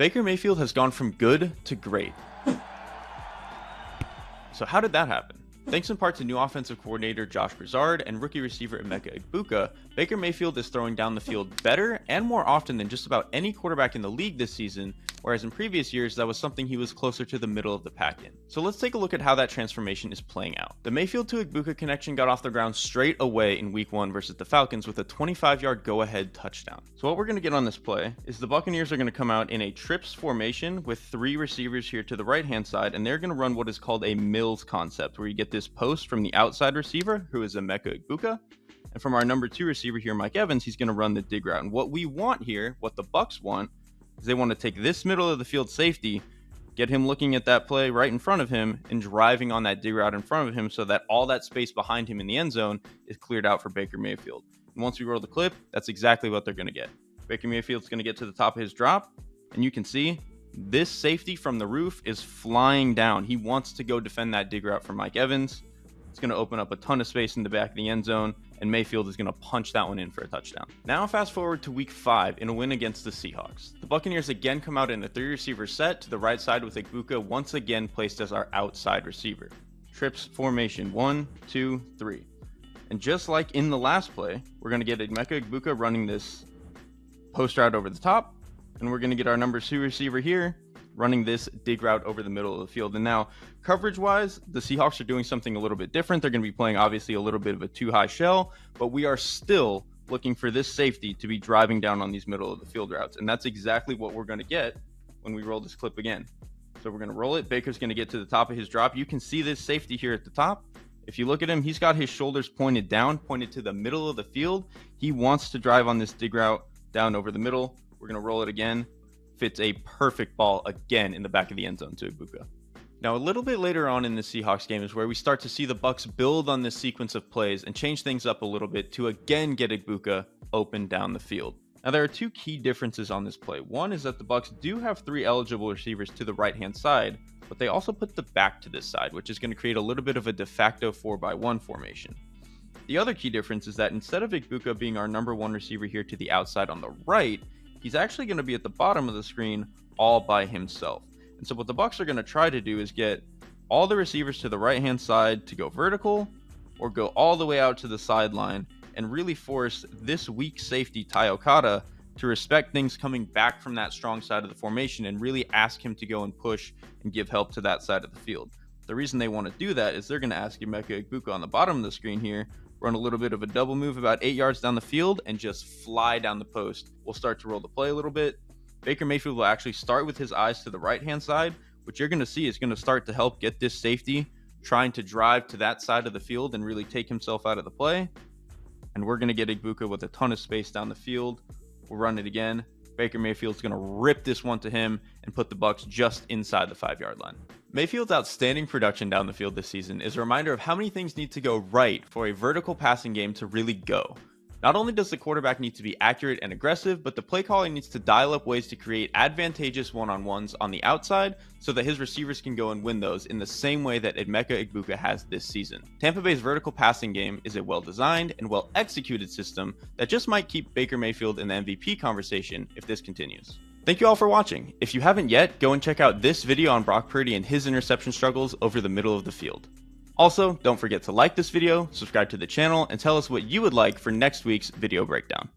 Baker Mayfield has gone from good to great. So how did that happen? Thanks in part to new offensive coordinator Josh Broussard and rookie receiver Emeka Egbuka, Baker Mayfield is throwing down the field better and more often than just about any quarterback in the league this season, whereas in previous years that was something he was closer to the middle of the pack in. So let's take a look at how that transformation is playing out. The Mayfield to Egbuka connection got off the ground straight away in week 1 versus the Falcons with a 25-yard go-ahead touchdown. So what we're going to get on this play is the Buccaneers are going to come out in a trips formation with 3 receivers here to the right-hand side, and they're going to run what is called a Mills concept, where you get this post from the outside receiver, who is Emeka Egbuka, and from our number 2 receiver here, Mike Evans, he's going to run the dig route. And what we want here, what the Bucs want, is they want to take this middle of the field safety, get him looking at that play right in front of him, and driving on that dig route in front of him so that all that space behind him in the end zone is cleared out for Baker Mayfield. And once we roll the clip, that's exactly what they're going to get. Baker Mayfield's going to get to the top of his drop, and you can see this safety from the roof is flying down. He wants to go defend that dig route for Mike Evans. It's going to open up a ton of space in the back of the end zone, and Mayfield is going to punch that one in for a touchdown. Now fast forward to week 5 in a win against the Seahawks. The Buccaneers again come out in a 3-receiver set to the right side with Egbuka once again placed as our outside receiver. Trips formation 1, 2, 3. And just like in the last play, we're going to get Emeka Egbuka running this post route over the top, and we're going to get our number 2 receiver here running this dig route over the middle of the field. And now, coverage-wise, the Seahawks are doing something a little bit different. They're going to be playing, obviously, a little bit of a too-high shell, but we are still looking for this safety to be driving down on these middle of the field routes. And that's exactly what we're going to get when we roll this clip again. So we're going to roll it. Baker's going to get to the top of his drop. You can see this safety here at the top. If you look at him, he's got his shoulders pointed down, pointed to the middle of the field. He wants to drive on this dig route down over the middle. We're going to roll it again. Fits a perfect ball again in the back of the end zone to Egbuka. Now, a little bit later on in the Seahawks game is where we start to see the Bucs build on this sequence of plays and change things up a little bit to again get Egbuka open down the field. Now, there are 2 key differences on this play. One is that the Bucs do have 3 eligible receivers to the right-hand side, but they also put the back to this side, which is going to create a little bit of a de facto 4-by-1 formation. The other key difference is that instead of Egbuka being our number 1 receiver here to the outside on the right, he's actually going to be at the bottom of the screen all by himself. And so what the Bucs are going to try to do is get all the receivers to the right-hand side to go vertical or go all the way out to the sideline and really force this weak safety, Ty Okada, to respect things coming back from that strong side of the formation and really ask him to go and push and give help to that side of the field. The reason they want to do that is they're going to ask Emeka Egbuka on the bottom of the screen here, run a little bit of a double move about 8 yards down the field and just fly down the post. We'll start to roll the play a little bit. Baker Mayfield will actually start with his eyes to the right-hand side. What you're going to see is going to start to help get this safety trying to drive to that side of the field and really take himself out of the play. And we're going to get Egbuka with a ton of space down the field. We'll run it again. Baker Mayfield's going to rip this one to him and put the Bucs just inside the 5-yard line. Mayfield's outstanding production down the field this season is a reminder of how many things need to go right for a vertical passing game to really go. Not only does the quarterback need to be accurate and aggressive, but the play calling needs to dial up ways to create advantageous one-on-ones on the outside so that his receivers can go and win those in the same way that Emeka Egbuka has this season. Tampa Bay's vertical passing game is a well-designed and well-executed system that just might keep Baker Mayfield in the MVP conversation if this continues. Thank you all for watching. If you haven't yet, go and check out this video on Brock Purdy and his interception struggles over the middle of the field. Also, don't forget to like this video, subscribe to the channel, and tell us what you would like for next week's video breakdown.